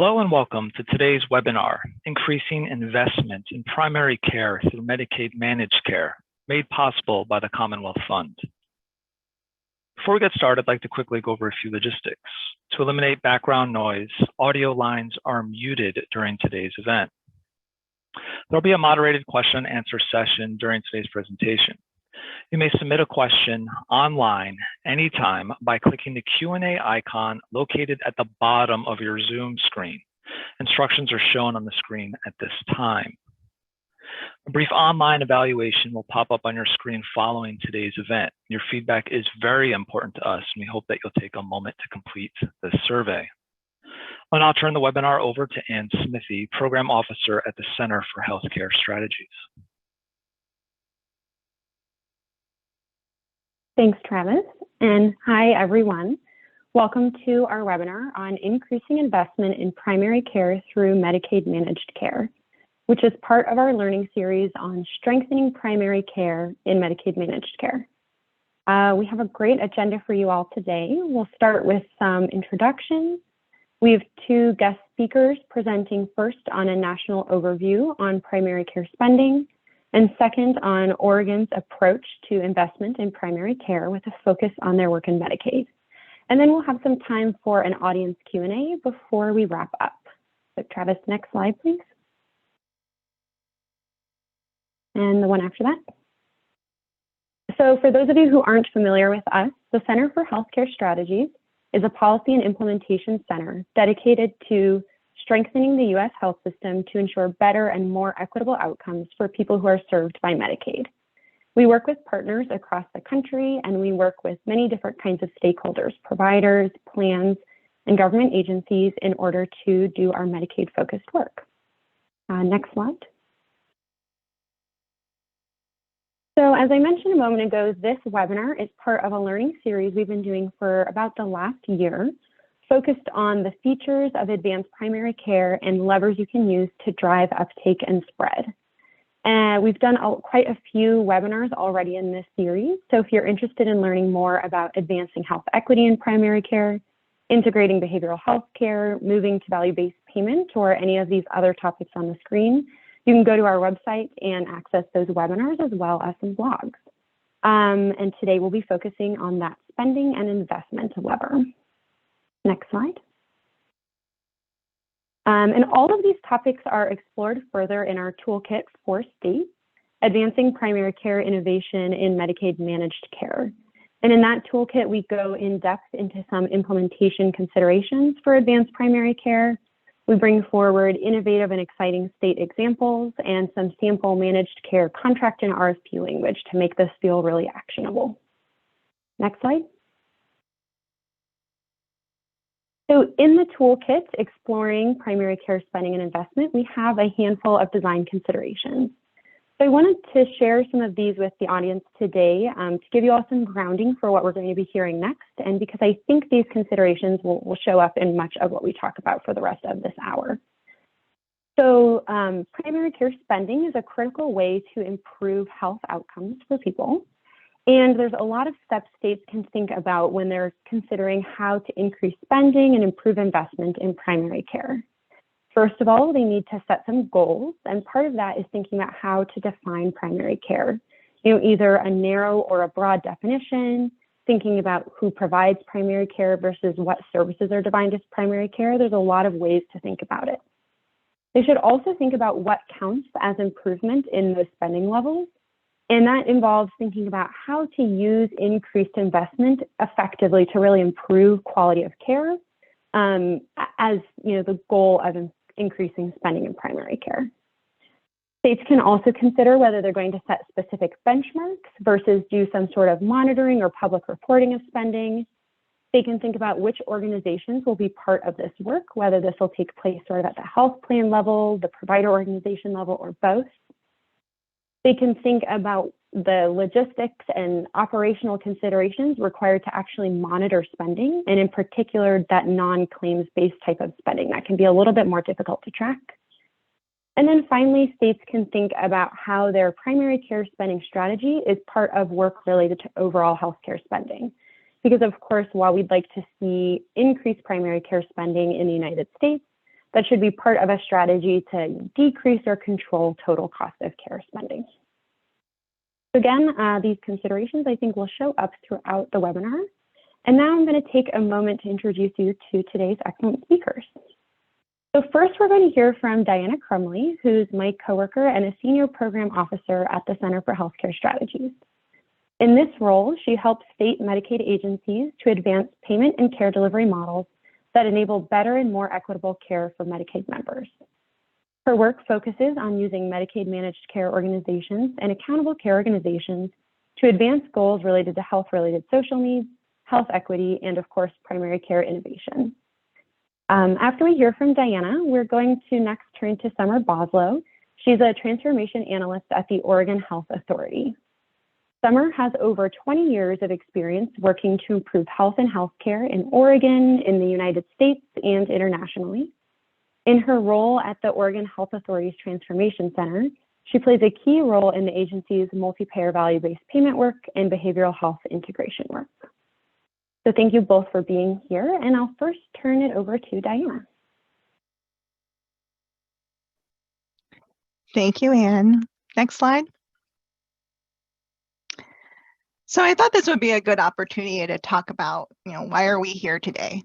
Hello and welcome to today's webinar, Increasing Investment in Primary Care Through Medicaid Managed Care, made possible by the Commonwealth Fund. Before we get started, I'd like to quickly go over a few logistics. To eliminate background noise, audio lines are muted during today's event. There'll be a moderated question and answer session during today's presentation. You may submit a question online anytime by clicking the Q&A icon located at the bottom of your Zoom screen. Instructions are shown on the screen at this time. A brief online evaluation will pop up on your screen following today's event. Your feedback is very important to us, and we hope that you'll take a moment to complete this survey. I'll now turn the webinar over to Ann Smithy, Program Officer at the Center for Healthcare Strategies. Thanks, Travis, and hi, everyone. Welcome to our webinar on increasing investment in primary care through Medicaid managed care, which is part of our learning series on strengthening primary care in Medicaid managed care. We have a great agenda for you all today. We'll start with some introductions. We have two guest speakers presenting first on a national overview on primary care spending, and second on Oregon's approach to investment in primary care with a focus on their work in Medicaid. And then we'll have some time for an audience Q&A before we wrap up. So Travis, next slide, please. And the one after that. So for those of you who aren't familiar with us, the Center for Healthcare Strategies is a policy and implementation center dedicated to strengthening the U.S. health system to ensure better and more equitable outcomes for people who are served by Medicaid. We work with partners across the country, and we work with many different kinds of stakeholders, providers, plans, and government agencies in order to do our Medicaid-focused work. Next slide. So as I mentioned a moment ago, this webinar is part of a learning series we've been doing for about the last year, focused on the features of advanced primary care and levers you can use to drive uptake and spread. We've done quite a few webinars already in this series. So if you're interested in learning more about advancing health equity in primary care, integrating behavioral health care, moving to value-based payment, or any of these other topics on the screen, you can go to our website and access those webinars as well as some blogs. And today we'll be focusing on that spending and investment lever. Next slide. And all of these topics are explored further in our toolkit for states, advancing primary care innovation in Medicaid managed care. And in that toolkit, we go in depth into some implementation considerations for advanced primary care. We bring forward innovative and exciting state examples and some sample managed care contract and RFP language to make this feel really actionable. Next slide. So in the toolkit, exploring primary care spending and investment, we have a handful of design considerations. So I wanted to share some of these with the audience today to give you all some grounding for what we're going to be hearing next, and because I think these considerations will show up in much of what we talk about for the rest of this hour. So primary care spending is a critical way to improve health outcomes for people. And there's a lot of steps states can think about when they're considering how to increase spending and improve investment in primary care. First of all, they need to set some goals, and part of that is thinking about how to define primary care. Either a narrow or a broad definition, thinking about who provides primary care versus what services are defined as primary care. There's a lot of ways to think about it. They should also think about what counts as improvement in those spending levels. And that involves thinking about how to use increased investment effectively to really improve quality of care as the goal of increasing spending in primary care. States can also consider whether they're going to set specific benchmarks versus do some sort of monitoring or public reporting of spending. They can think about which organizations will be part of this work, whether this will take place sort of at the health plan level, the provider organization level, or both. They can think about the logistics and operational considerations required to actually monitor spending, and in particular, that non-claims-based type of spending that can be a little bit more difficult to track. And then finally, states can think about how their primary care spending strategy is part of work related to overall healthcare spending. Because of course, while we'd like to see increased primary care spending in the United States, that should be part of a strategy to decrease or control total cost of care spending. Again, these considerations I think will show up throughout the webinar. And now I'm going to take a moment to introduce you to today's excellent speakers. So first, we're going to hear from Diana Crumley, who's my coworker and a senior program officer at the Center for Healthcare Strategies. In this role, she helps state Medicaid agencies to advance payment and care delivery models that enable better and more equitable care for Medicaid members. Her work focuses on using Medicaid managed care organizations and accountable care organizations to advance goals related to health-related social needs, health equity, and of course, primary care innovation. After we hear from Diana, we're going to next turn to Summer Boslow. She's a transformation analyst at the Oregon Health Authority. Summer has over 20 years of experience working to improve health and healthcare in Oregon, in the United States, and internationally. In her role at the Oregon Health Authority's Transformation Center, she plays a key role in the agency's multi-payer value-based payment work and behavioral health integration work. So thank you both for being here, and I'll first turn it over to Diana. Thank you, Anne. Next slide. So I thought this would be a good opportunity to talk about, why are we here today?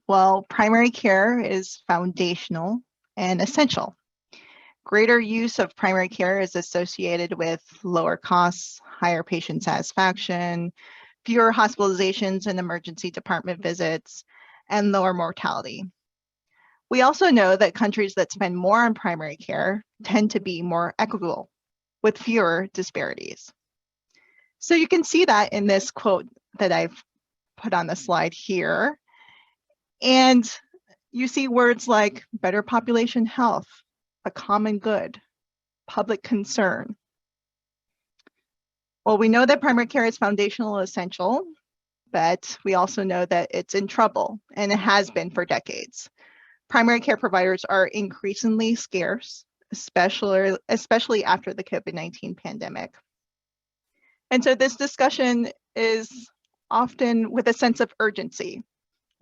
Well, primary care is foundational and essential. Greater use of primary care is associated with lower costs, higher patient satisfaction, fewer hospitalizations and emergency department visits, and lower mortality. We also know that countries that spend more on primary care tend to be more equitable, with fewer disparities. So you can see that in this quote that I've put on the slide here. And you see words like better population health, a common good, public concern. Well, we know that primary care is foundational and essential, but we also know that it's in trouble, and it has been for decades. Primary care providers are increasingly scarce, especially after the COVID-19 pandemic. And so this discussion is often with a sense of urgency,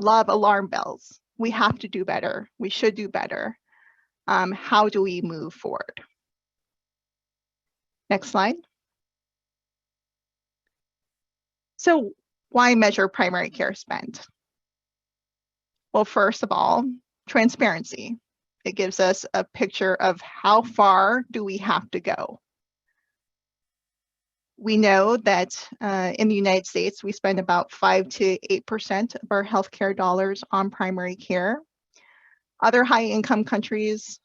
a lot of alarm bells. We have to do better. We should do better. How do we move forward? Next slide. So why measure primary care spend? Well, first of all, transparency. It gives us a picture of how far do we have to go. We know that in the United States, we spend about 5 to 8% of our healthcare dollars on primary care. Other high-income countries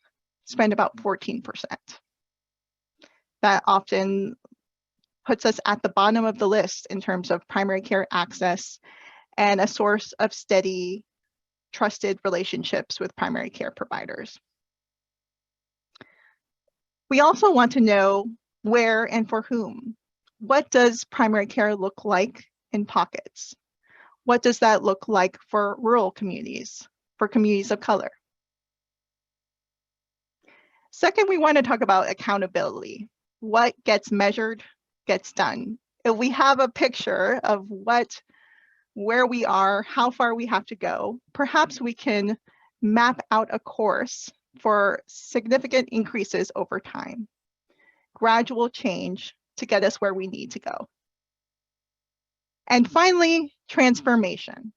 spend about 14%. That often puts us at the bottom of the list in terms of primary care access and a source of steady, trusted relationships with primary care providers. We also want to know where and for whom. What does primary care look like in pockets? What does that look like for rural communities, for communities of color? Second, we want to talk about accountability. What gets measured gets done. If we have a picture of where we are, how far we have to go, perhaps we can map out a course for significant increases over time. Gradual change to get us where we need to go. And finally, transformation.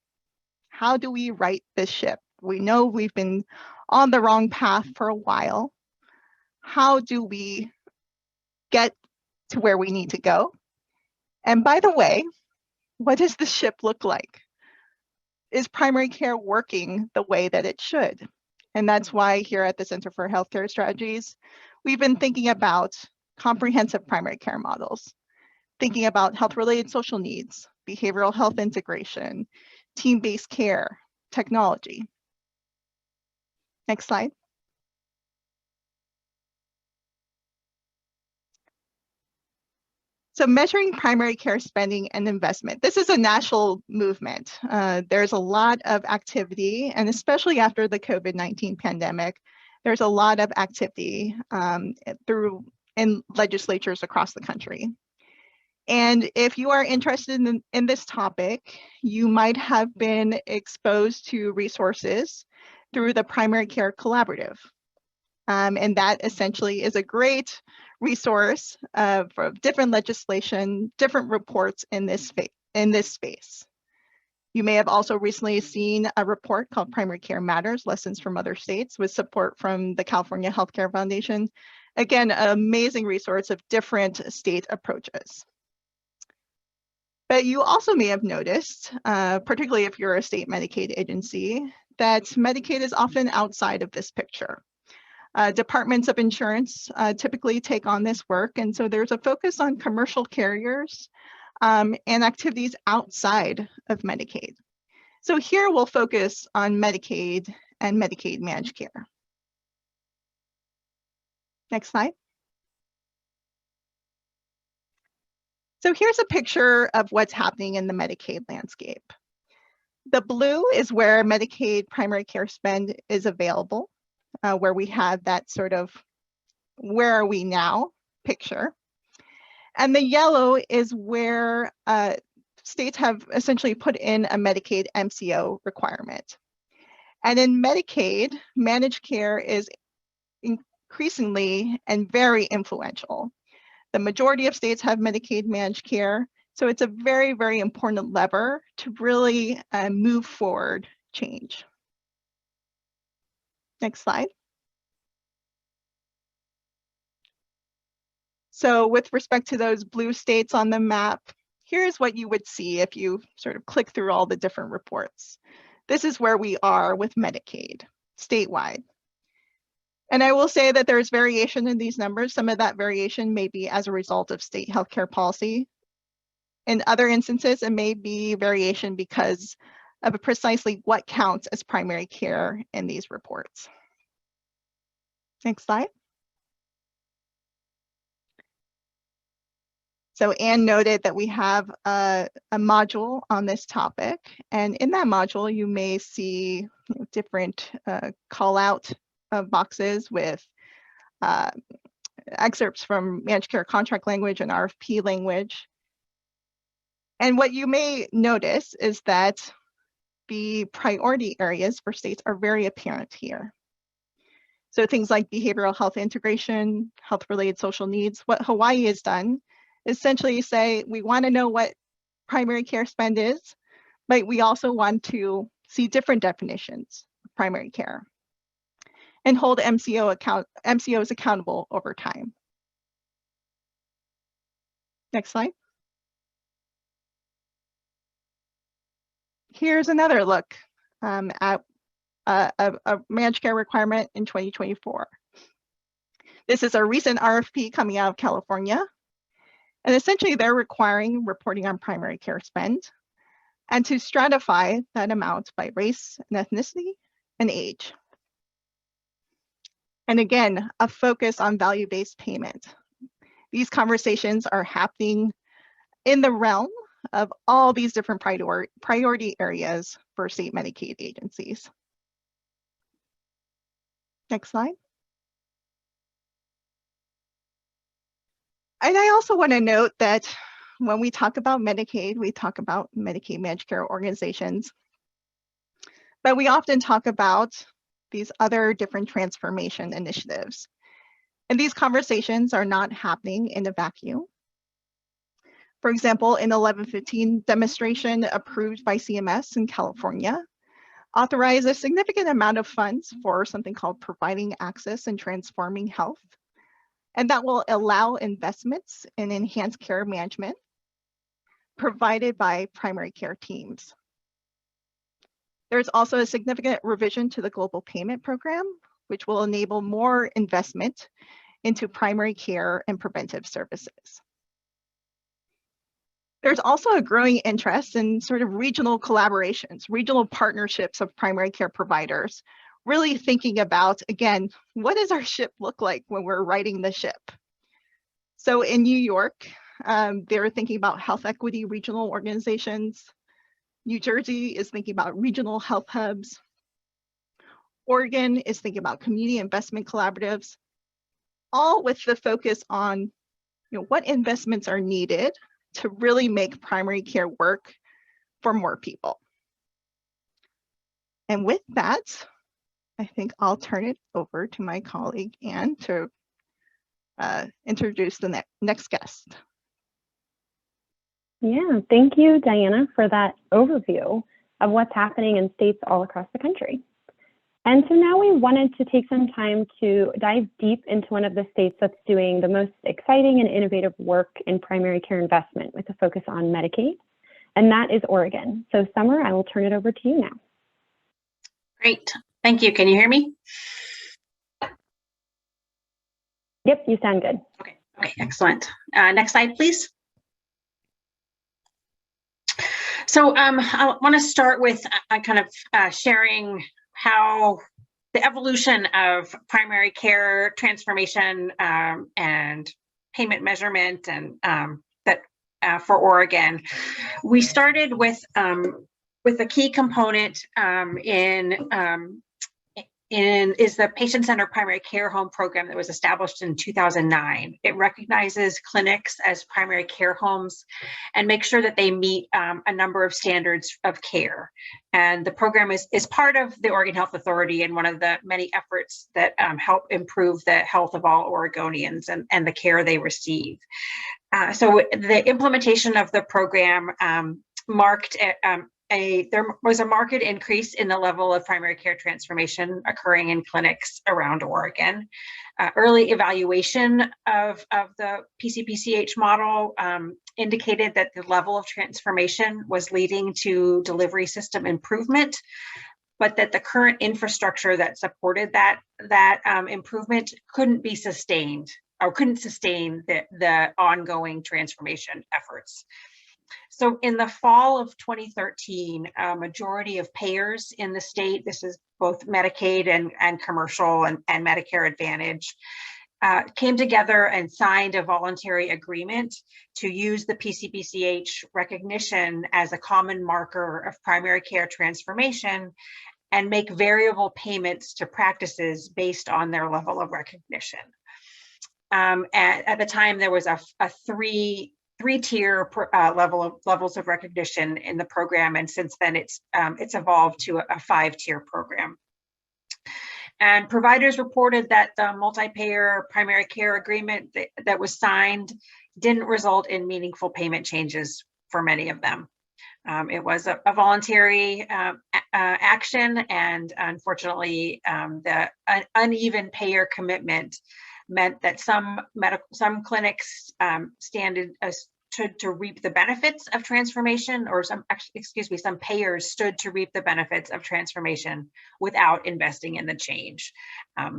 How do we right this ship? We know we've been on the wrong path for a while. How do we get to where we need to go? And by the way, what does the ship look like? Is primary care working the way that it should? And that's why here at the Center for Healthcare Strategies, we've been thinking about comprehensive primary care models, thinking about health-related social needs, behavioral health integration, team-based care, technology. Next slide. So measuring primary care spending and investment. This is a national movement. There's a lot of activity, and especially after the COVID-19 pandemic, there's a lot of activity in legislatures across the country. And if you are interested in this topic, you might have been exposed to resources through the Primary Care Collaborativ. And that essentially is a great resource for different legislation, different reports in this space. You may have also recently seen a report called Primary Care Matters, Lessons from Other States, with support from the California Healthcare Foundation. Again, an amazing resource of different state approaches. But you also may have noticed, particularly if you're a state Medicaid agency, that Medicaid is often outside of this picture. Departments of insurance typically take on this work, and so there's a focus on commercial carriers and activities outside of Medicaid. So here we'll focus on Medicaid and Medicaid managed care. Next slide. So here's a picture of what's happening in the Medicaid landscape. The blue is where Medicaid primary care spend is available, where we have that sort of where are we now picture. And the yellow is where states have essentially put in a Medicaid MCO requirement. And in Medicaid, managed care is increasingly and very influential. The majority of states have Medicaid managed care, so it's a very, very important lever to really move forward change. Next slide. So with respect to those blue states on the map, here's what you would see if you sort of click through all the different reports. This is where we are with Medicaid, statewide. And I will say that there's variation in these numbers. Some of that variation may be as a result of state healthcare policy. In other instances, it may be variation because of precisely what counts as primary care in these reports. Next slide. So Anne noted that we have a module on this topic, and in that module you may see different call out boxes with excerpts from managed care contract language and RFP language. And what you may notice is that the priority areas for states are very apparent here. So things like behavioral health integration, health-related social needs. What Hawaii has done is essentially say, we want to know what primary care spend is, but we also want to see different definitions of primary care and hold MCOs accountable over time. Next slide. Here's another look at a managed care requirement in 2024. This is a recent RFP coming out of California. And essentially they're requiring reporting on primary care spend and to stratify that amount by race and ethnicity and age. And again, a focus on value-based payment. These conversations are happening in the realm of all these different priority areas for state Medicaid agencies. Next slide. And I also want to note that when we talk about Medicaid, we talk about Medicaid managed care organizations, but we often talk about these other different transformation initiatives. And these conversations are not happening in a vacuum. For example, in 1115 demonstration approved by CMS in California, authorized a significant amount of funds for something called providing access and transforming health. And that will allow investments in enhanced care management provided by primary care teams. There's also a significant revision to the global payment program, which will enable more investment into primary care and preventive services. There's also a growing interest in sort of regional collaborations, regional partnerships of primary care providers, really thinking about, again, what does our ship look like when we're riding the ship? So in New York, they're thinking about health equity regional organizations. New Jersey is thinking about regional health hubs. Oregon is thinking about community investment collaboratives, all with the focus on what investments are needed to really make primary care work for more people. And with that, I think I'll turn it over to my colleague, Anne, to introduce the next guest. Yeah, thank you, Diana, for that overview of what's happening in states all across the country. And so now we wanted to take some time to dive deep into one of the states that's doing the most exciting and innovative work in primary care investment with a focus on Medicaid, and that is Oregon. So Summer, I will turn it over to you now. Great, thank you. Can you hear me? Yep, you sound good. Okay, excellent. Next slide, please. So I want to start with kind of sharing how the evolution of primary care transformation and payment measurement and for Oregon. We started with a key component is the patient-centered primary care home program that was established in 2009. It recognizes clinics as primary care homes and makes sure that they meet a number of standards of care. And the program is part of the Oregon Health Authority and one of the many efforts that help improve the health of all Oregonians and the care they receive. So the implementation of the program marked there was a marked increase in the level of primary care transformation occurring in clinics around Oregon. Early evaluation of the PCPCH model indicated that the level of transformation was leading to delivery system improvement, but that the current infrastructure that supported that improvement couldn't be sustained or couldn't sustain the ongoing transformation efforts. So in the fall of 2013, a majority of payers in the state, this is both Medicaid and commercial and Medicare Advantage, came together and signed a voluntary agreement to use the PCPCH recognition as a common marker of primary care transformation and make variable payments to practices based on their level of recognition. At the time, there was a three-tier levels of recognition in the program, and since then it's evolved to a 5-tier program. And providers reported that the multi-payer primary care agreement that was signed didn't result in meaningful payment changes for many of them. It was a voluntary action, and unfortunately, the uneven payer commitment meant that some clinics stood to reap the benefits of transformation, or some payers stood to reap the benefits of transformation without investing in the change.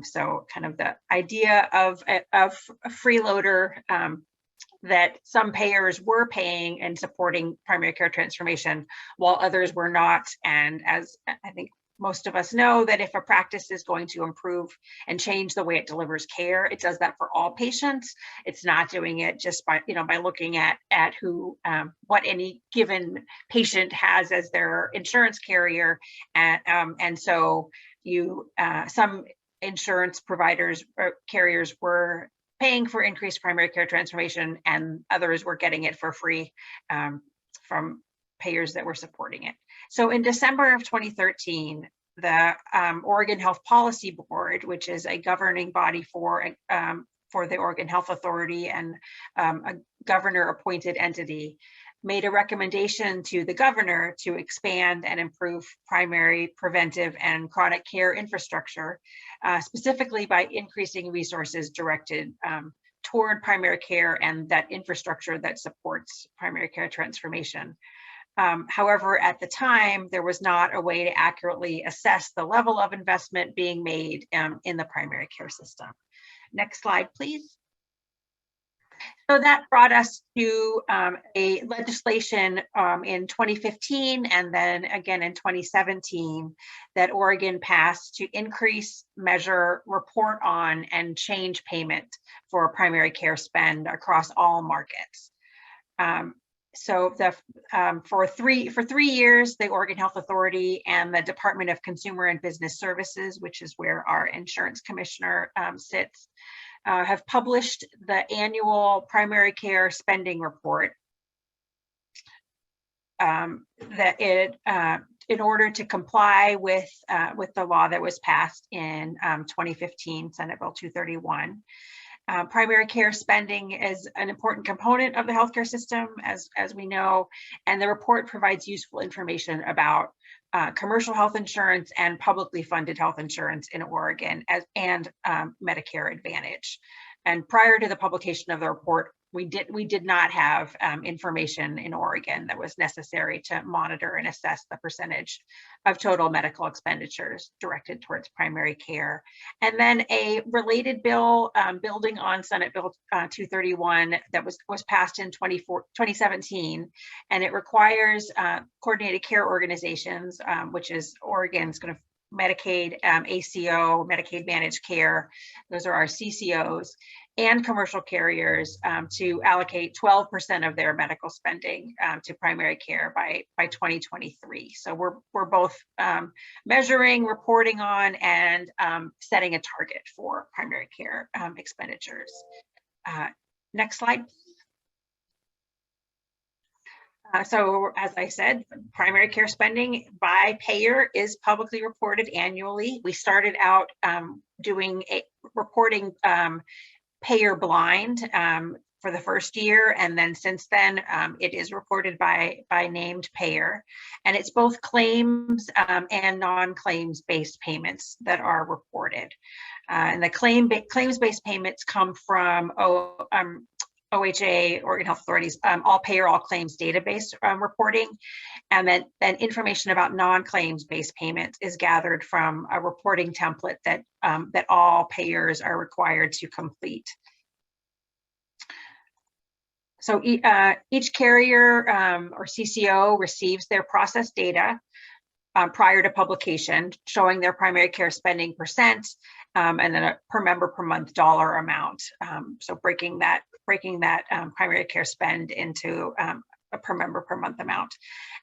So kind of the idea of a freeloader that some payers were paying and supporting primary care transformation while others were not. And as I think most of us know, that if a practice is going to improve and change the way it delivers care, it does that for all patients. It's not doing it just by looking at who what any given patient has as their insurance carrier, and so some insurance providers or carriers were paying for increased primary care transformation, and others were getting it for free from payers that were supporting it. So in December of 2013, the Oregon Health Policy Board, which is a governing body for the Oregon Health Authority and a governor-appointed entity, made a recommendation to the governor to expand and improve primary, preventive, and chronic care infrastructure, specifically by increasing resources directed toward primary care and that infrastructure that supports primary care transformation. However, at the time, there was not a way to accurately assess the level of investment being made in the primary care system. Next slide, please. So that brought us to a legislation in 2015 and then again in 2017 that Oregon passed to increase, measure, report on, and change payment for primary care spend across all markets. So for 3 years, the Oregon Health Authority and the Department of Consumer and Business Services, which is where our insurance commissioner sits, have published the annual primary care spending report that it in order to comply with the law that was passed in 2015, Senate Bill 231. Primary care spending is an important component of the healthcare system, as we know, and the report provides useful information about commercial health insurance and publicly funded health insurance in Oregon and Medicare Advantage. And prior to the publication of the report, we did not have information in Oregon that was necessary to monitor and assess the percentage of total medical expenditures directed towards primary care. And then a related bill building on Senate Bill 231 that was passed in 2017, and it requires coordinated care organizations, which is Oregon's kind of Medicaid, ACO, Medicaid managed care, those are our CCOs, and commercial carriers to allocate 12% of their medical spending to primary care by 2023. So we're both measuring, reporting on, and setting a target for primary care expenditures. Next slide. So as I said, primary care spending by payer is publicly reported annually. We started out doing reporting payer blind for the first year, and then since then it is reported by named payer, and it's both claims and non-claims based payments that are reported. And the claims-based payments come from OHA, Oregon Health Authority's all payer, all claims database reporting. And then information about non-claims based payments is gathered from a reporting template that, that all payers are required to complete. So each carrier or CCO receives their process data prior to publication, showing their primary care spending percent, and then a per member per month dollar amount. So breaking that primary care spend into a per member per month amount.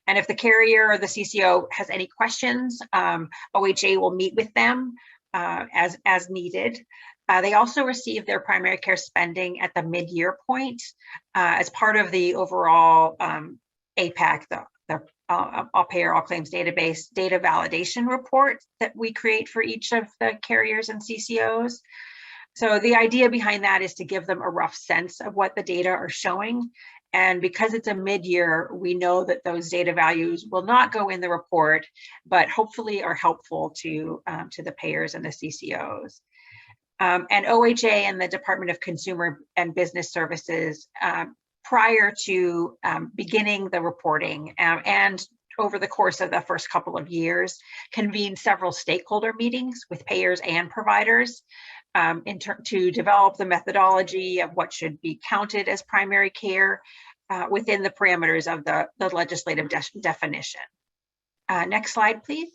And if the carrier or the CCO has any questions, OHA will meet with them as needed. They also receive their primary care spending at the mid-year point as part of the overall APAC, the all payer, all claims database data validation report that we create for each of the carriers and CCOs. So the idea behind that is to give them a rough sense of what the data are showing. And because it's a mid-year, we know that those data values will not go in the report, but hopefully are helpful to the payers and the CCOs. And OHA and the Department of Consumer and Business Services, prior to beginning the reporting and over the course of the first couple of years, convened several stakeholder meetings with payers and providers to develop the methodology of what should be counted as primary care within the parameters of the legislative definition. Next slide, please.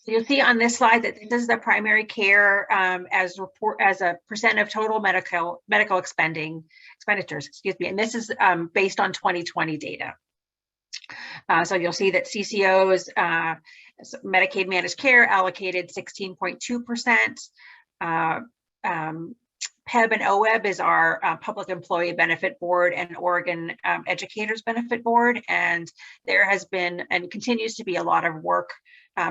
So you'll see on this slide that this is the primary care as a percent of total medical expenditures, excuse me, and this is based on 2020 data. So you'll see that CCOs, Medicaid managed care, allocated 16.2%. PEB and OEB is our Public Employee Benefit Board and Oregon Educators Benefit Board, and there has been and continues to be a lot of work.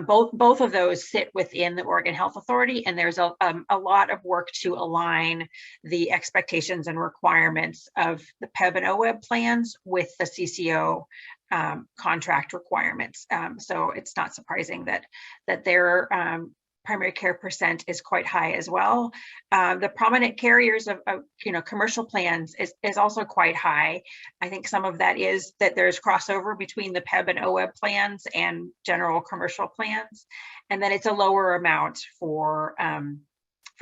Both of those sit within the Oregon Health Authority, and there's a lot of work to align the expectations and requirements of the PEB and OEB plans with the CCO contract requirements. So it's not surprising that their primary care percent is quite high as well. The prominent carriers of commercial plans is also quite high. I think some of that is that there's crossover between the PEB and OEB plans and general commercial plans, and then it's a lower amount for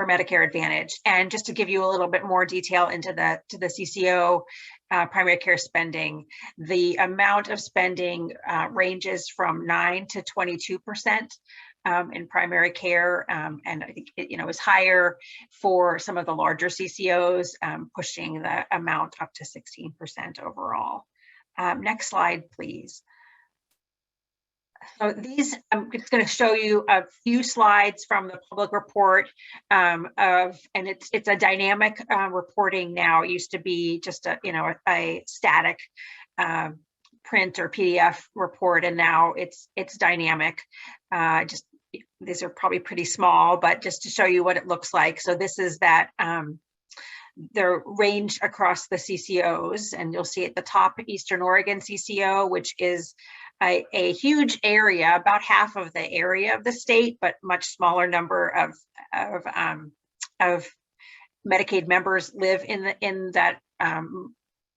Medicare Advantage. And just to give you a little bit more detail into the CCO primary care spending, the amount of spending ranges from 9 to 22%. In primary care, and I think it is higher for some of the larger CCOs, pushing the amount up to 16% overall. Next slide, please. So these, I'm just going to show you a few slides from the public report and it's a dynamic reporting now. It used to be just a static print or PDF report, and now it's dynamic. Just these are probably pretty small, but just to show you what it looks like. So this is that the range across the CCOs, and you'll see at the top Eastern Oregon CCO, which is a huge area, about half of the area of the state, but much smaller number of Medicaid members live in that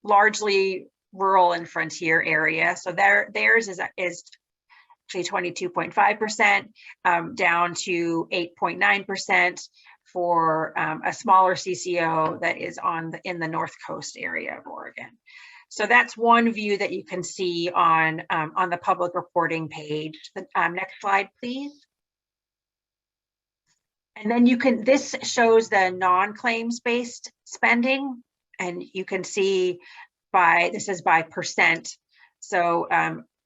largely rural and frontier area. So theirs is actually 22.5%, down to 8.9% for a smaller CCO that is in the North Coast area of Oregon. So that's one view that you can see on the public reporting page. The next slide, please. And then this shows the non-claims based spending, and you can see this is by percent. So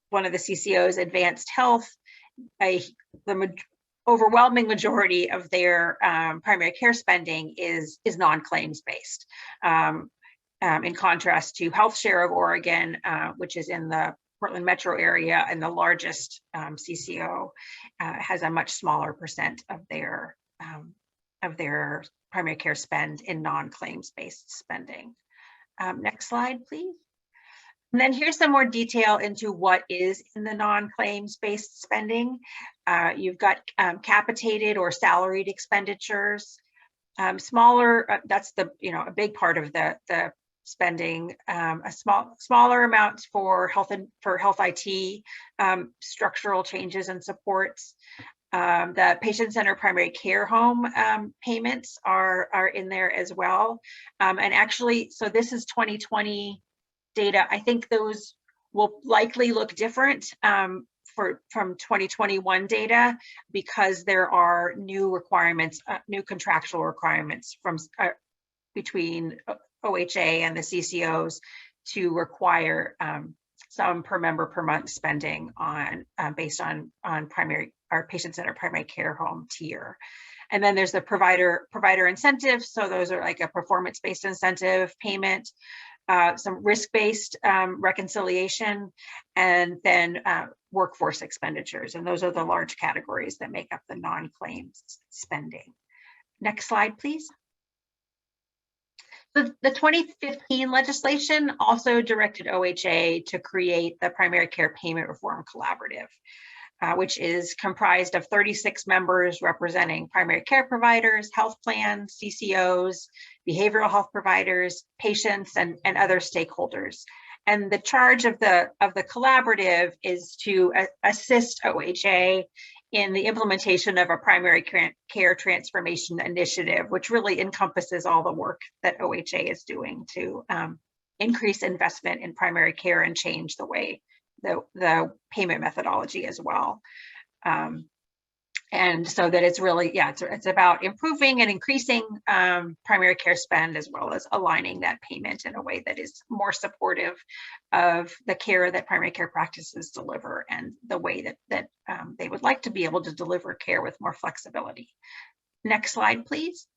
one of the CCOs, Advanced Health, the overwhelming majority of their primary care spending is non-claims based. In contrast to Health Share of Oregon, which is in the Portland metro area, and the largest CCO has a much smaller percent of their primary care spend in non-claims based spending. Next slide, please. And then here's some more detail into what is in the non-claims based spending. You've got capitated or salaried expenditures, smaller. That's a big part of the spending. A smaller amounts for health IT, structural changes and supports. The patient-centered primary care home payments are in there as well. And actually, so this is 2020 data. I think those will likely look different from 2021 data, because there are new requirements, new contractual requirements from between OHA and the CCOs to require some per member per month spending on based on our patient-centered primary care home tier. And then there's the provider incentives. So those are like a performance-based incentive payment, some risk-based reconciliation, and then workforce expenditures. And those are the large categories that make up the non-claims spending. Next slide, please. The 2015 legislation also directed OHA to create the Primary Care Payment Reform Collaborativ, which is comprised of 36 members representing primary care providers, health plans, CCOs, behavioral health providers, patients, and other stakeholders. And the charge of the collaborative is to assist OHA in the implementation of a primary care transformation initiative, which really encompasses all the work that OHA is doing to increase investment in primary care and change the way the payment methodology as well. And so that it's really, it's about improving and increasing primary care spend, as well as aligning that payment in a way that is more supportive of the care that primary care practices deliver, and the way that they would like to be able to deliver care with more flexibility. Next slide, please.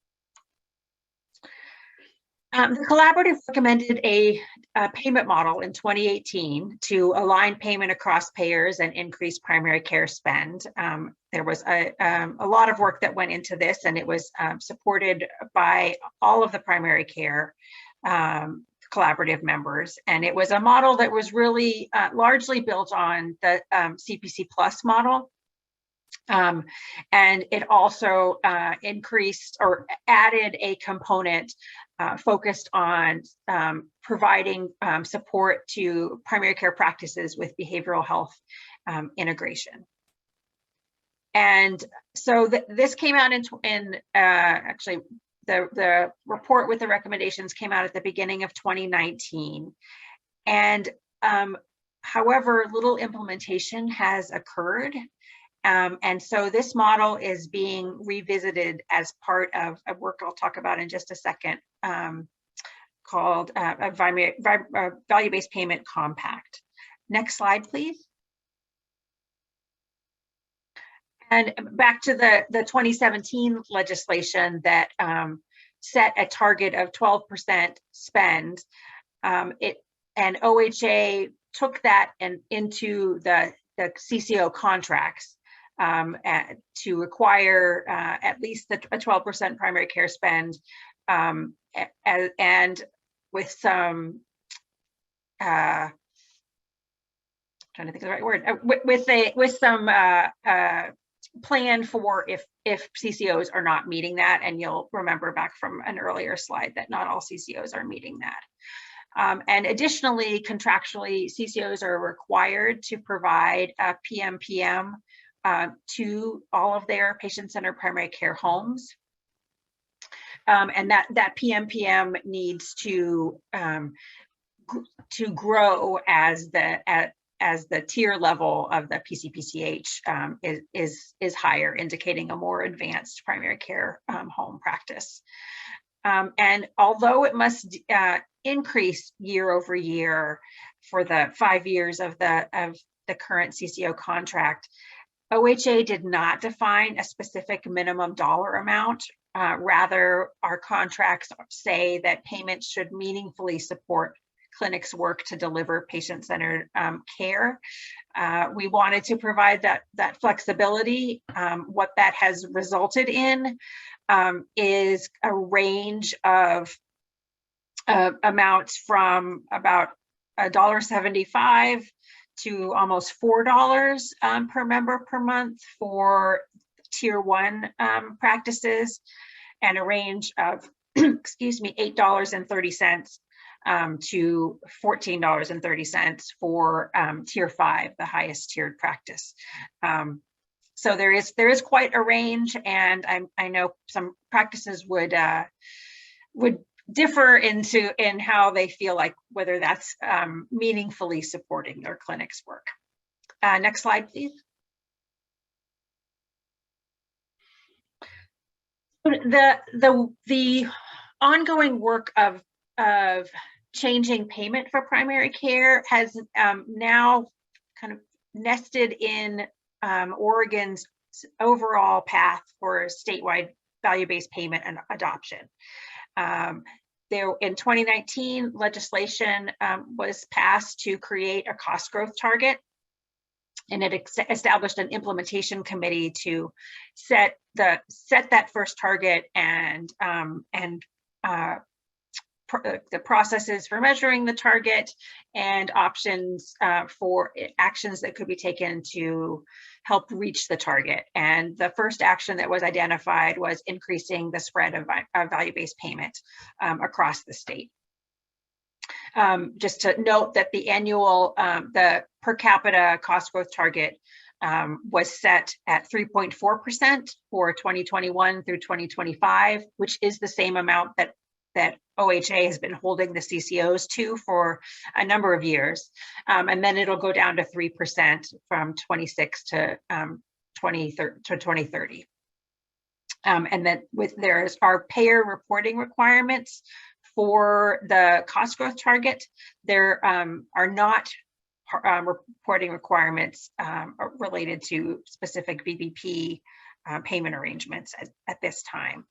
The Collaborativ recommended a payment model in 2018 to align payment across payers and increase primary care spend. There was a lot of work that went into this, and it was supported by all of the primary care Collaborativ members. And it was a model that was really largely built on the CPC Plus model. And it also increased or added a component focused on providing support to primary care practices with behavioral health integration. And so this came out in actually the report with the recommendations came out at the beginning of 2019. And however, little implementation has occurred. And so this model is being revisited as part of a work I'll talk about in just a second, called a value-based payment compact. Next slide, please. And back to the 2017 legislation that set a target of 12% spend. And OHA took that and into the CCO contracts to require at least a 12% primary care spend, and with some trying to think of the right word, with some plan for if CCOs are not meeting that. And you'll remember back from an earlier slide that not all CCOs are meeting that. And additionally, contractually, CCOs are required to provide a PMPM to all of their patient-centered primary care homes. And that PMPM needs to grow as the tier level of the PCPCH is higher, indicating a more advanced primary care home practice. And although it must increase year over year for the 5 years of the current CCO contract, OHA did not define a specific minimum dollar amount. Rather, our contracts say that payments should meaningfully support clinics' work to deliver patient-centered care. We wanted to provide that flexibility. What that has resulted in is a range of amounts from about $1.75 to almost $4 per member per month for tier 1 practices, and a range of $8.30 to $14.30 for tier 5, the highest tiered practice. So there is quite a range, and I know some practices would differ in how they feel like whether that's meaningfully supporting their clinic's work. Next slide, please. The ongoing work of changing payment for primary care has now kind of nested in Oregon's overall path for statewide value-based payment and adoption. There in 2019, legislation was passed to create a cost growth target, and it established an implementation committee to set that first target and the processes for measuring the target and options for actions that could be taken to help reach the target. And the first action that was identified was increasing the spread of value-based payment across the state. Just to note that the annual, the per capita cost growth target was set at 3.4% for 2021 through 2025, which is the same amount that OHA has been holding the CCOs to for a number of years. And then it'll go down to 3% from 26 to 2030. And then there's our payer reporting requirements for the cost growth target. There are not reporting requirements related to specific VBP payment arrangements at this time.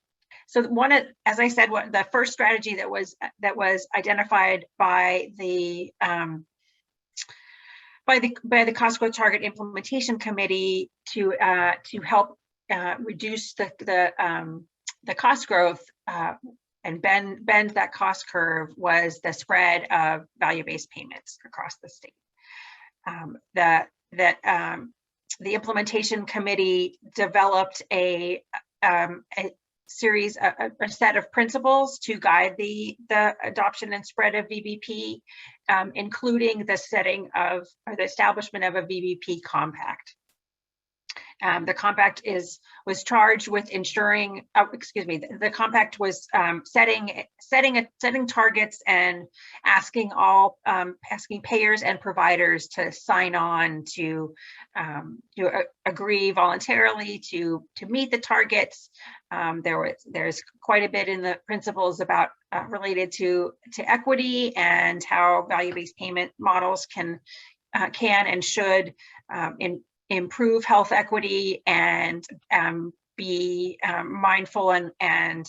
So as I said, the first strategy that was identified by the cost growth target implementation committee to help reduce the cost growth and bend that cost curve was the spread of value-based payments across the state. The implementation committee developed a set of principles to guide the adoption and spread of VBP, including the establishment of a VBP compact. The compact was charged with ensuring. The compact was setting targets and asking payers and providers to sign on to agree voluntarily to meet the targets. There's quite a bit in the principles about related to equity and how value-based payment models can and should improve health equity and be mindful and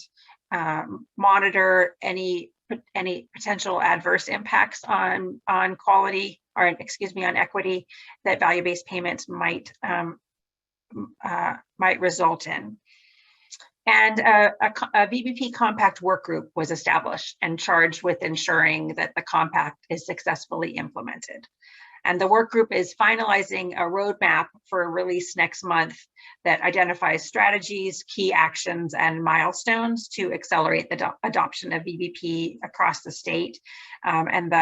monitor any potential adverse impacts on quality on equity that value-based payments might result in. And a VBP compact work group was established and charged with ensuring that the compact is successfully implemented. And the work group is finalizing a roadmap for release next month that identifies strategies, key actions, and milestones to accelerate the adoption of VBP across the state. And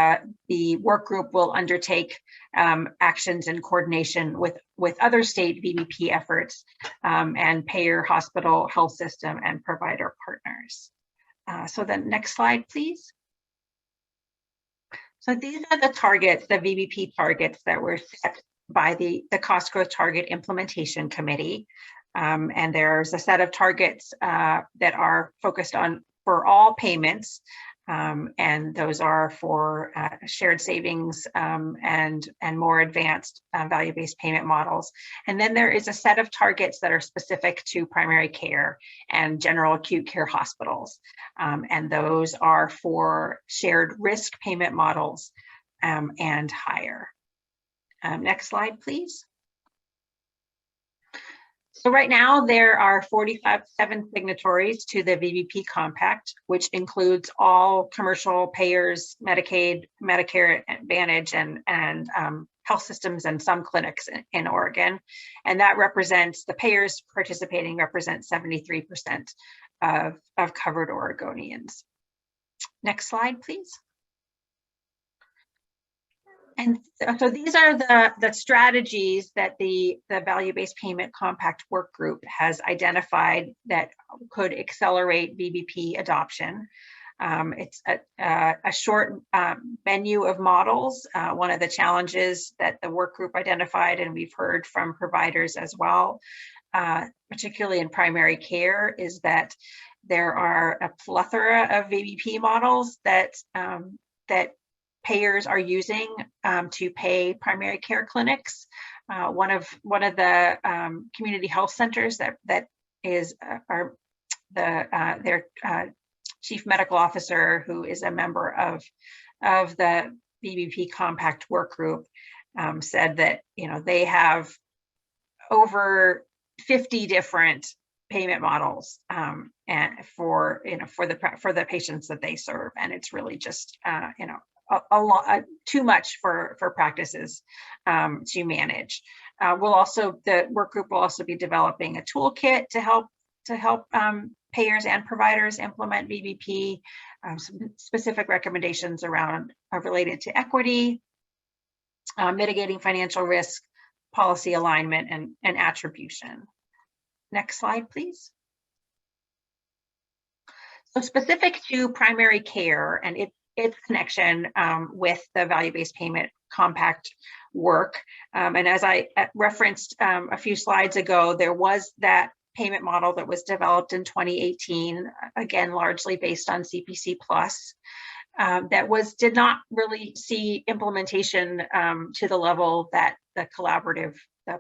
the work group will undertake actions in coordination with other state VBP efforts and payer, hospital, health system, and provider partners. So the next slide, please. So these are the targets, the VBP targets that were set by the Cost Growth Target Implementation Committee. And there's a set of targets that are focused on for all payments. And those are for shared savings and more advanced value-based payment models. And then there is a set of targets that are specific to primary care and general acute care hospitals. And those are for shared risk payment models and higher. Next slide, please. So right now there are 47 signatories to the VBP Compact, which includes all commercial payers, Medicaid, Medicare Advantage, and health systems and some clinics in Oregon. And that represents, the payers participating represent 73% of covered Oregonians. Next slide, please. And so these are the strategies that the Value-Based Payment Compact Work Group has identified that could accelerate VBP adoption. It's a short menu of models. One of the challenges that the work group identified, and we've heard from providers as well, particularly in primary care, is that there are a plethora of VBP models that payers are using to pay primary care clinics. One of the community health centers that is their chief medical officer, who is a member of the VBP Compact Work Group, said that they have over 50 different payment models and for the patients that they serve, and it's really just a lot too much for practices to manage. The work group will also be developing a toolkit to help payers and providers implement VBP. Some specific recommendations related to equity, mitigating financial risk, policy alignment, and attribution. Next slide, please. So specific to primary care and its connection with the value-based payment compact work. And as I referenced a few slides ago, there was that payment model that was developed in 2018, again, largely based on CPC Plus, that did not really see implementation to the level that the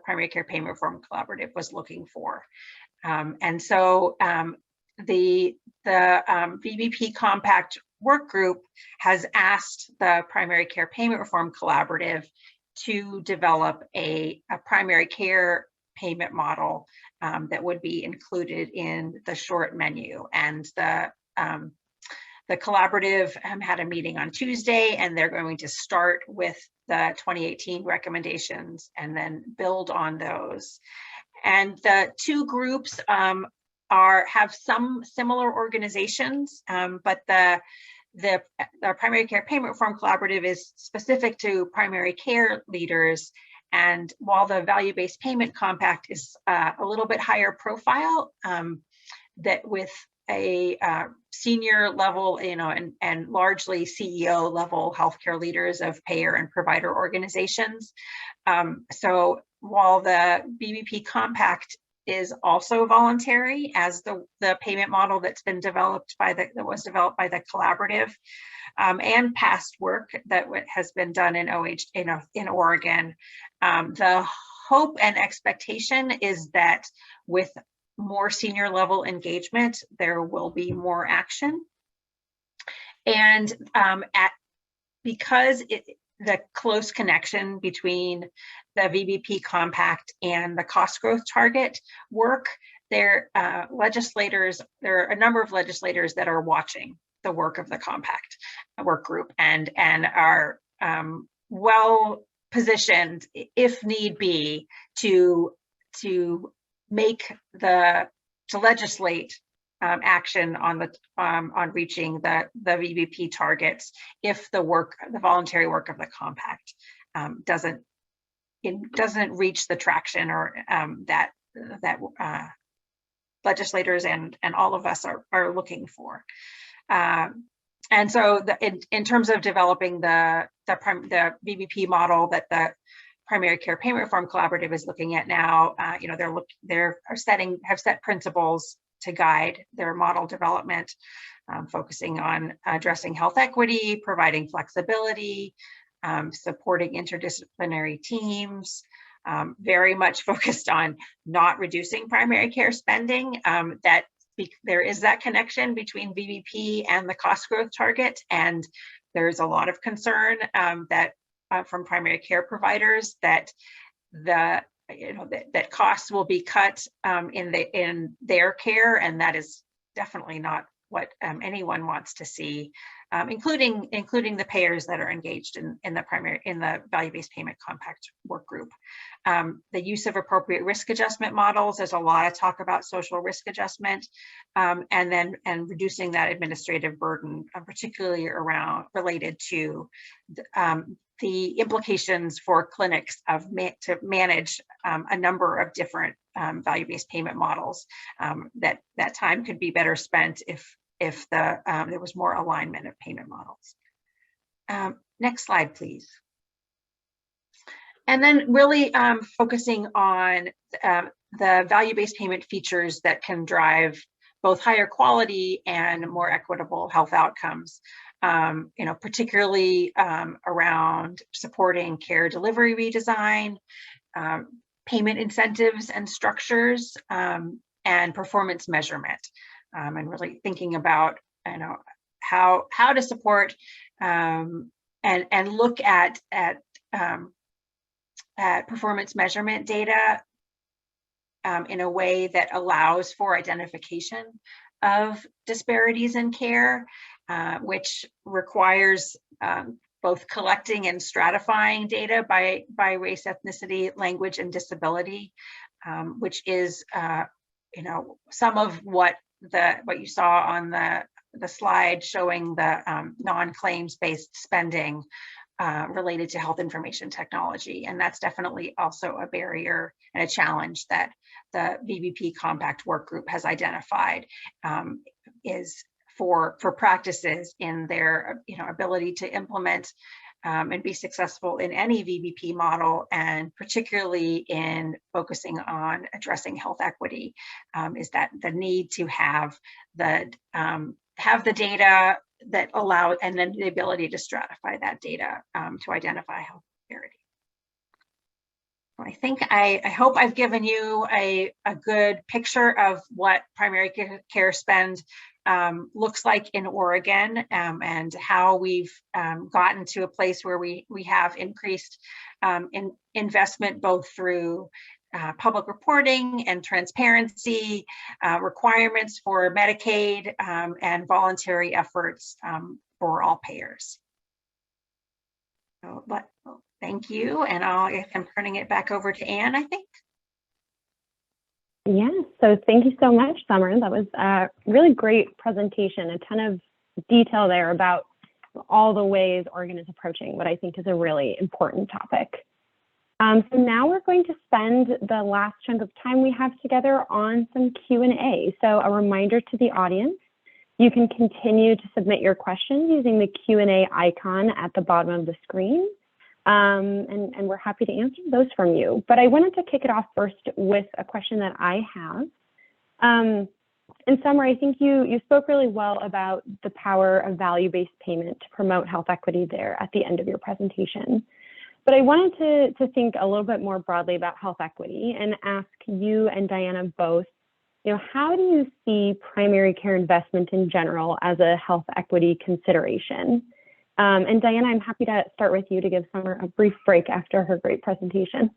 Primary Care Payment Reform Collaborative was looking for. And so the VBP Compact Work Group has asked the Primary Care Payment Reform Collaborative to develop a primary care payment model that would be included in the short menu. And the collaborative had a meeting on Tuesday, and they're going to start with the 2018 recommendations and then build on those. And the two groups have some similar organizations, but the Primary Care Payment Reform Collaborative is specific to primary care leaders. And while the Value-Based Payment Compact is a little bit higher profile, that with a senior level, and largely CEO level healthcare leaders of payer and provider organizations. So while the VBP Compact is also voluntary, as the payment model that was developed by the collaborative, and past work that has been done in Oregon, the hope and expectation is that with more senior level engagement, there will be more action. And because the close connection between the VBP compact and the cost growth target work. There are a number of legislators that are watching the work of the compact work group and are well positioned, if need be, to legislate action on reaching the VBP targets if the voluntary work of the compact doesn't reach the traction or that legislators and all of us are looking for. And so in terms of developing the VBP model that the Primary Care Payment Reform Collaborative is looking at now, have set principles to guide their model development, focusing on addressing health equity, providing flexibility, supporting interdisciplinary teams, very much focused on not reducing primary care spending. There is that connection between VBP and the cost growth target, and there's a lot of concern from primary care providers that that costs will be cut in their care, and that is definitely not what anyone wants to see, including the payers that are engaged in the value-based payment compact work group. The use of appropriate risk adjustment models. There's a lot of talk about social risk adjustment, and reducing that administrative burden, particularly related to the implications for clinics to manage a number of different value-based payment models. That time could be better spent if there was more alignment of payment models. Next slide, please. And then really focusing on the value-based payment features that can drive both higher quality and more equitable health outcomes. Particularly around supporting care delivery redesign, payment incentives and structures, and performance measurement, and really thinking about how to support and look at performance measurement data in a way that allows for identification of disparities in care, which requires both collecting and stratifying data by race, ethnicity, language, and disability, which is some of what you saw on the slide showing the non-claims based spending related to health information technology. And that's definitely also a barrier and a challenge that the VBP Compact Work Group has identified is for practices in their ability to implement and be successful in any VBP model, and particularly in focusing on addressing health equity, is that the need to have the data that allow, and then the ability to stratify that data to identify health disparity. I think I hope I've given you a good picture of what primary care spend looks like in Oregon, and how we've gotten to a place where we have increased investment both through public reporting and transparency, requirements for Medicaid, and voluntary efforts for all payers. So, thank you, and I'm turning it back over to Anne, I think. Yeah, so thank you so much, Summer. That was a really great presentation, a ton of detail there about all the ways Oregon is approaching what I think is a really important topic. So now we're going to spend the last chunk of time we have together on some Q&A. So a reminder to the audience, you can continue to submit your questions using the Q&A icon at the bottom of the screen. And we're happy to answer those from you. But I wanted to kick it off first with a question that I have. In summary, I think you spoke really well about the power of value-based payment to promote health equity there at the end of your presentation. But I wanted to think a little bit more broadly about health equity and ask you and Diana both, how do you see primary care investment in general as a health equity consideration? And Diana, I'm happy to start with you to give Summer a brief break after her great presentation.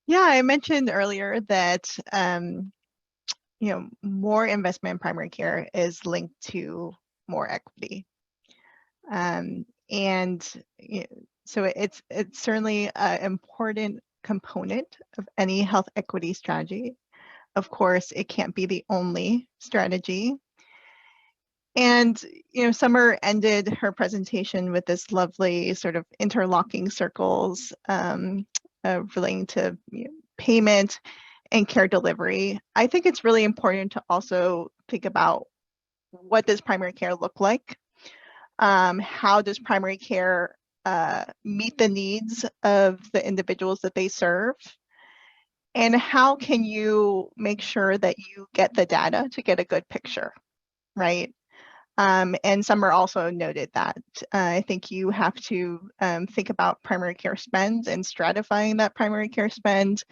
Yeah, I mentioned earlier that more investment in primary care is linked to more equity, so it's certainly an important component of any health equity strategy. Of course, it can't be the only strategy. And Summer ended her presentation with this lovely sort of interlocking circles relating to payment and care delivery. I think it's really important to also think about, what does primary care look like? How does primary care meet the needs of the individuals that they serve? And how can you make sure that you get the data to get a good picture, right? And Summer also noted that I think you have to think about primary care spend and stratifying that primary care spend.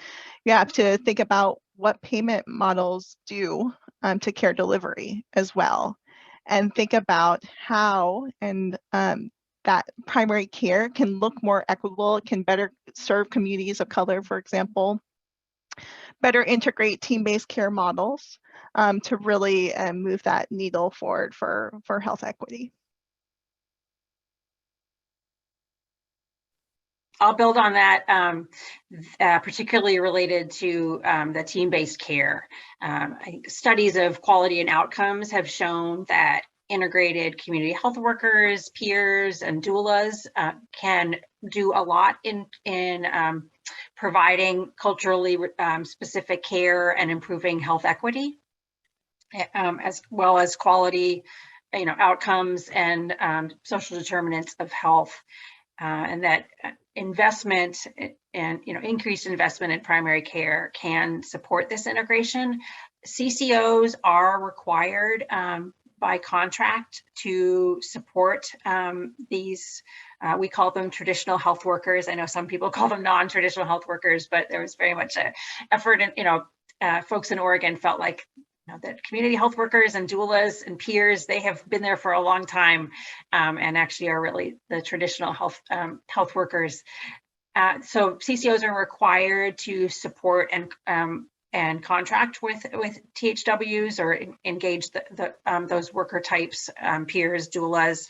You have to think about what payment models do to care delivery as well, and think about how that primary care can look more equitable, can better serve communities of color, for example, better integrate team-based care models to really move that needle forward for health equity. I'll build on that, particularly related to the team-based care. I think studies of quality and outcomes have shown that integrated community health workers, peers, and doulas can do a lot in providing culturally specific care and improving health equity, as well as quality, outcomes and social determinants of health, and that investment and increased investment in primary care can support this integration. CCOs are required by contract to support these, we call them traditional health workers. I know some people call them non-traditional health workers, but there was very much an effort, and folks in Oregon felt like that community health workers and doulas and peers, they have been there for a long time, and actually are really the traditional health workers. So CCOs are required to support and contract with THWs or engage those worker types, peers, doulas,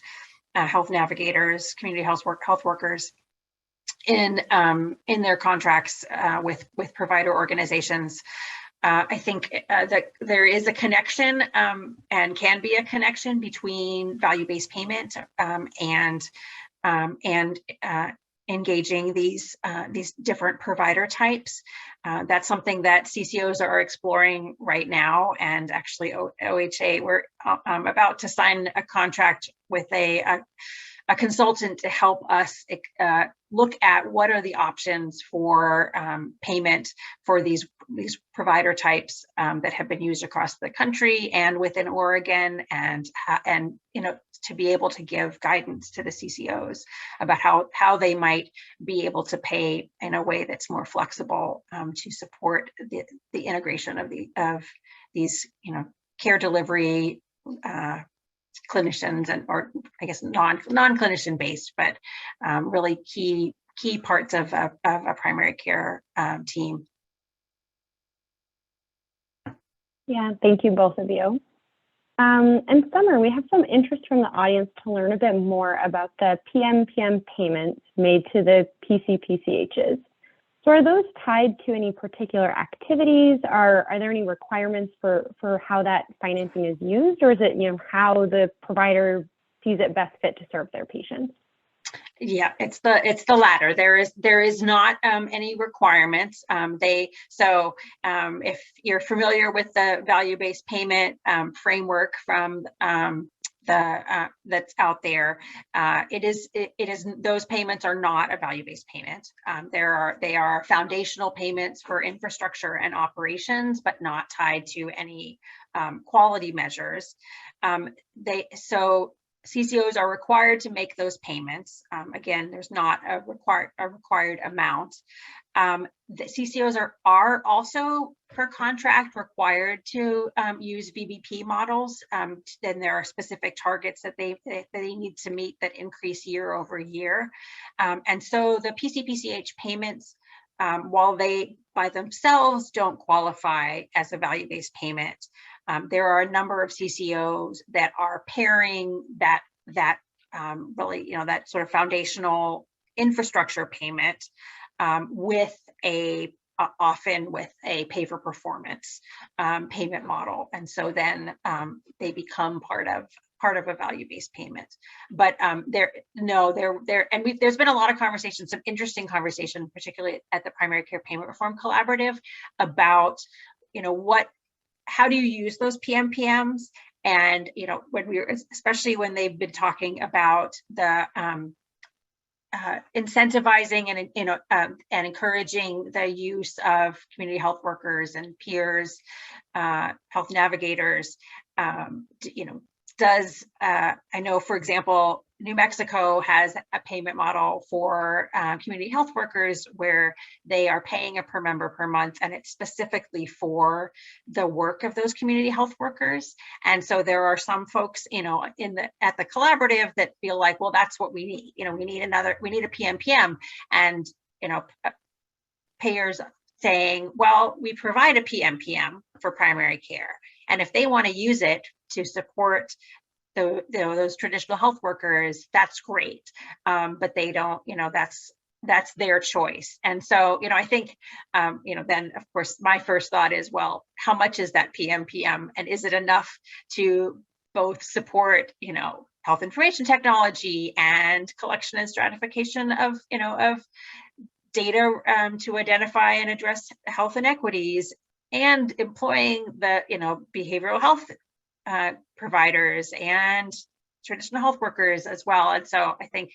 health navigators, community health workers in their contracts with provider organizations. I think that there is a connection and can be a connection between value-based payment and engaging these different provider types. That's something that CCOs are exploring right now, and actually OHA, we're about to sign a contract with a consultant to help us look at what are the options for payment for these provider types that have been used across the country and within Oregon, and to be able to give guidance to the CCOs about how they might be able to pay in a way that's more flexible to support the integration of these care delivery clinicians, or I guess non-clinician based, but really key parts of a primary care team. Yeah, thank you, both of you. And Summer, we have some interest from the audience to learn a bit more about the PMPM payments made to the PCPCHs. So are those tied to any particular activities? Are there any requirements for how that financing is used, or is it how the provider sees it best fit to serve their patients? Yeah, it's the latter. There is not any requirements. If you're familiar with the value-based payment framework from that's out there, it is those payments are not a value-based payment. They are foundational payments for infrastructure and operations, but not tied to any quality measures. CCOs are required to make those payments. Again, there's not a required amount. The CCOs are also per contract required to use VBP models. Then there are specific targets that they need to meet that increase year over year. And so the PCPCH payments, while they by themselves don't qualify as a value-based payment, there are a number of CCOs that are pairing that really, that sort of foundational infrastructure payment with often with a pay for performance payment model, and so then they become part of a value-based payment. But there's been a lot of conversation, some interesting conversation, particularly at the Primary Care Payment Reform Collaborativ, about how do you use those PMPMs, and especially when they've been talking about the incentivizing and encouraging the use of community health workers and peers, health navigators. I know, for example, New Mexico has a payment model for community health workers where they are paying a per member per month, and it's specifically for the work of those community health workers. And so there are some folks, at the Collaborativ that feel like, well, that's what we need. We need a PMPM, and payers saying, well, we provide a PMPM for primary care, and if they want to use it to support those traditional health workers, that's great, but they don't, that's their choice. And so, I think, then of course, my first thought is, well, how much is that PMPM, and is it enough to both support, health information technology and collection and stratification of data to identify and address health inequities, and employing the behavioral health providers and traditional health workers as well. And so I think,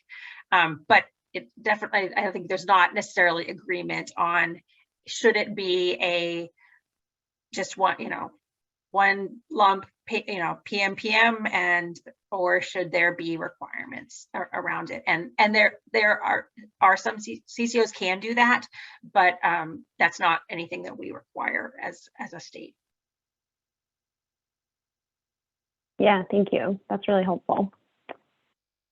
but it definitely, I think there's not necessarily agreement on, should it be just one lump PMPM, or should there be requirements around it? And there are some CCOs can do that, but that's not anything that we require as a state. Yeah, thank you. That's really helpful.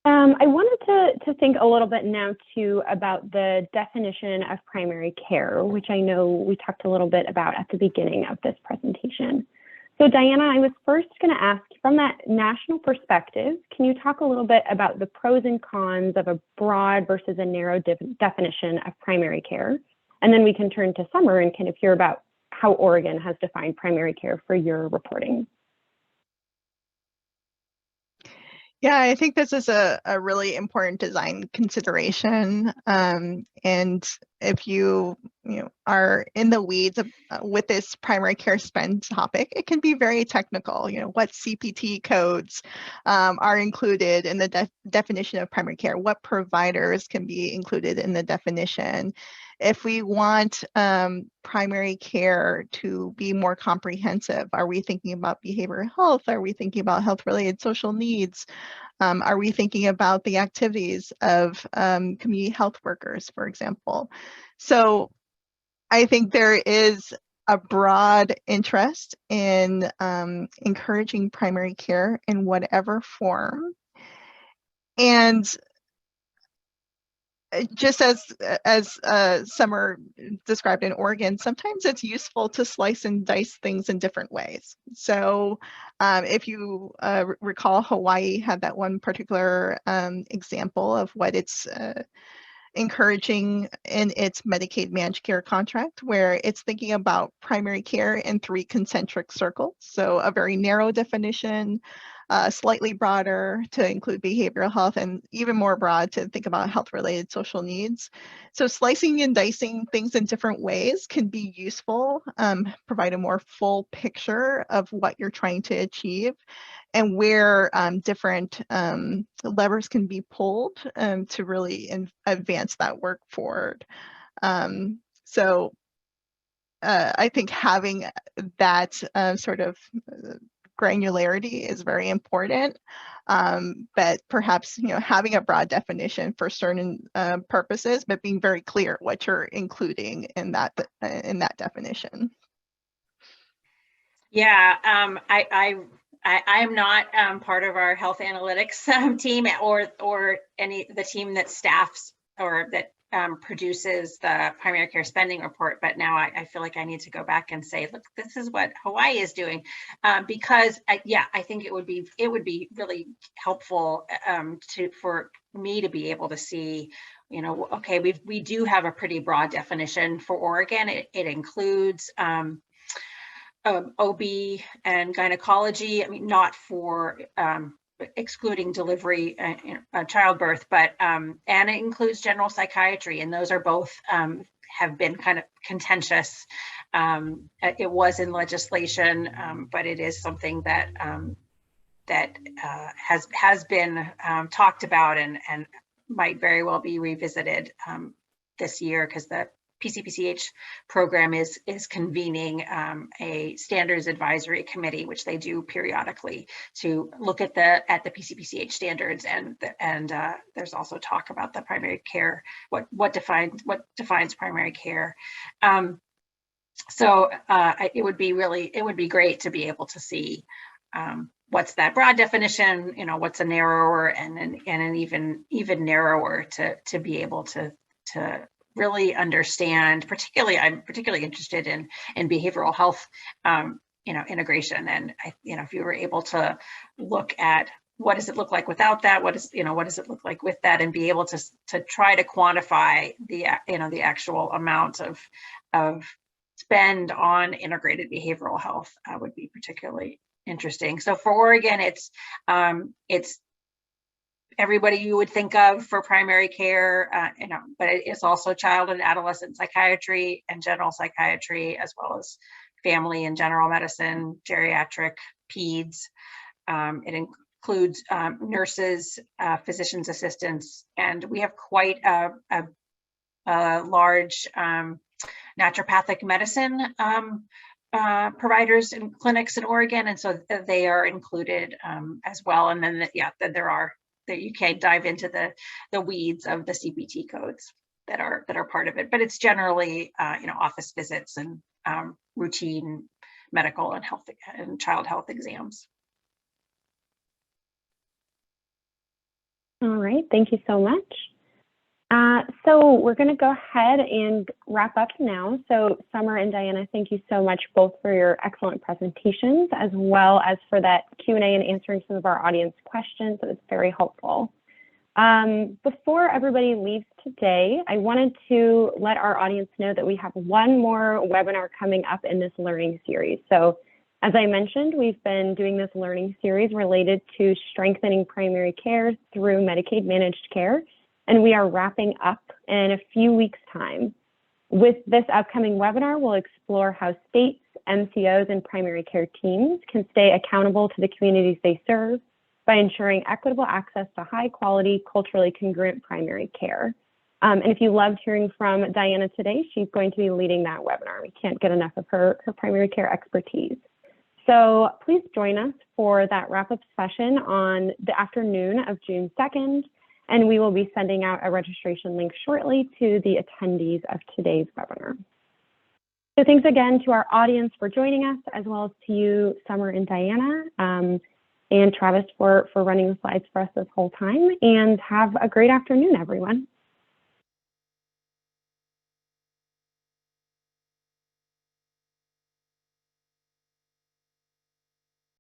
I wanted to think a little bit now too about the definition of primary care, which I know we talked a little bit about at the beginning of this presentation. So Diana, I was first going to ask, from that national perspective, can you talk a little bit about the pros and cons of a broad versus a narrow definition of primary care? And then we can turn to Summer and kind of hear about how Oregon has defined primary care for your reporting. Yeah, I think this is a really important design consideration. And if you are in the weeds with this primary care spend topic, it can be very technical. What CPT codes are included in the definition of primary care? What providers can be included in the definition? If we want primary care to be more comprehensive, are we thinking about behavioral health? Are we thinking about health-related social needs? Are we thinking about the activities of community health workers, for example? So I think there is a broad interest in encouraging primary care in whatever form. And just as Summer described in Oregon, sometimes it's useful to slice and dice things in different ways. So if you recall, Hawaii had that one particular example of what it's encouraging in its Medicaid managed care contract, where it's thinking about primary care in 3 concentric circles. So a very narrow definition, slightly broader to include behavioral health, and even more broad to think about health-related social needs. So slicing and dicing things in different ways can be useful, provide a more full picture of what you're trying to achieve, and where different levers can be pulled to really advance that work forward. So I think having that sort of granularity is very important. But perhaps, having a broad definition for certain purposes, but being very clear what you're including in that definition. Yeah, I'm not part of our health analytics team or the team that staffs or that produces the primary care spending report, but now I feel like I need to go back and say, look, this is what Hawaii is doing, because I think it would be really helpful for me to be able to see, okay, we do have a pretty broad definition for Oregon. It includes OB and gynecology. I mean, not for excluding delivery, childbirth, but and it includes general psychiatry, and those are both have been kind of contentious. It was in legislation, but it is something that has been talked about and might very well be revisited this year, because the PCPCH program is convening a standards advisory committee, which they do periodically, to look at the PCPCH standards, and there's also talk about the primary care, what defines primary care. So it would be great to be able to see what's that broad definition, what's a narrower and an even narrower, to be able to really understand. I'm particularly interested in behavioral health, integration. And if you were able to look at what does it look like without that, what does it look like with that, and be able to try to quantify the actual amount of spend on integrated behavioral health, would be particularly interesting. So for Oregon, it's everybody you would think of for primary care, but it's also child and adolescent psychiatry and general psychiatry, as well as family and general medicine, geriatric, peds. It includes nurses, physician's assistants, and we have quite a large naturopathic medicine providers and clinics in Oregon, and so they are included as well. And then there are that you can't dive into the weeds of the CPT codes that are part of it, but it's generally office visits and routine medical and health and child health exams. All right, thank you so much. So we're going to go ahead and wrap up now. So Summer and Diana, thank you so much both for your excellent presentations, as well as for that Q&A and answering some of our audience questions. It was very helpful. Before everybody leaves today, I wanted to let our audience know that we have one more webinar coming up in this learning series. So as I mentioned, we've been doing this learning series related to strengthening primary care through Medicaid managed care, and we are wrapping up in a few weeks' time. With this upcoming webinar, we'll explore how states, MCOs, and primary care teams can stay accountable to the communities they serve by ensuring equitable access to high-quality, culturally congruent primary care. And if you loved hearing from Diana today, she's going to be leading that webinar. We can't get enough of her primary care expertise. So please join us for that wrap-up session on the afternoon of June 2nd. And we will be sending out a registration link shortly to the attendees of today's webinar. So thanks again to our audience for joining us, as well as to you, Summer and Diana, and Travis for running the slides for us this whole time. And have a great afternoon, everyone.